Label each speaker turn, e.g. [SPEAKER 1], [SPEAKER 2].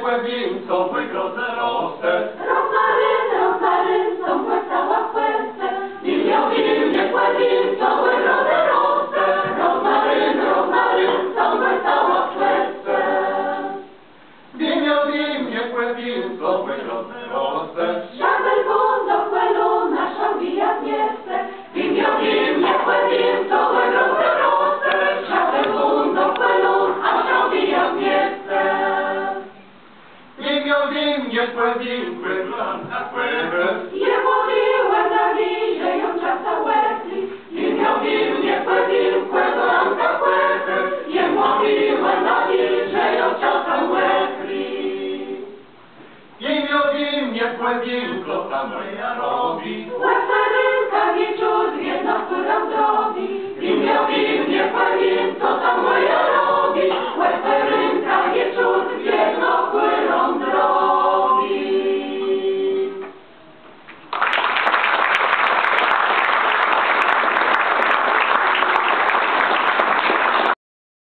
[SPEAKER 1] winco, w drodze rosę.
[SPEAKER 2] Rozmaryn, są wesoła w Polsce. Winio, winco, w drodze rosę. Rozmaryn, są wesoła w Polsce.
[SPEAKER 1] Winio, winco, w drodze rosę.
[SPEAKER 2] Szabel do chwelu naszą wijać nie chce. Winio, winco, w drodze rosę. Szabel do chwelu naszą wijać nie chce.
[SPEAKER 1] Winio, winko, na pływę.
[SPEAKER 2] Je mówiłem na wizie, ją czasa łezli. Winio, winko, na pływę. Je mówiłem na wizie, ją czasa łezli.
[SPEAKER 1] Winio, winko, ta moja robi.